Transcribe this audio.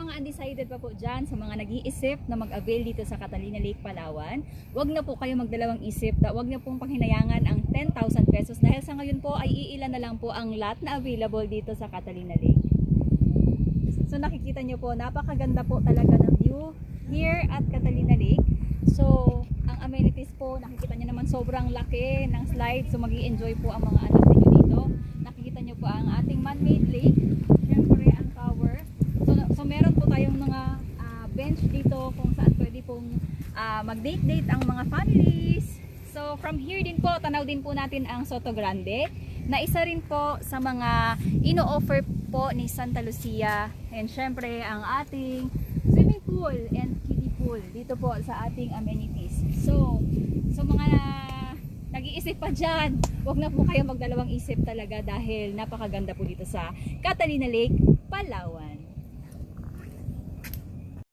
mga undecided pa po dyan, sa mga nag-iisip na mag-avail dito sa Catalina Lake, Palawan, wag na po kayo magdalawang isip, wag na pong panghinayangan ang 10,000 pesos dahil sa ngayon po ay iilan na lang po ang lot na available dito sa Catalina Lake. So nakikita nyo po, napakaganda po talaga ng view here at Catalina Lake. So ang amenities po, nakikita nyo naman sobrang laki ng slide, so mag-i-enjoy po ang mga anak ninyo dito. Nakikita nyo po ang ating man-made lake, syempre ang tower. So meron po tayong mga bench dito kung saan pwede pong mag-date-date ang mga families. So from here din po, tanaw din po natin ang Soto Grande, na isa rin po sa mga ino-offer po ni Santa Lucia. And syempre ang ating swimming pool and kiddie pool dito po sa ating amenities. So mga nag-iisip pa dyan, huwag na po kayo magdalawang isip talaga dahil napakaganda po dito sa Catalina Lake, Palawan.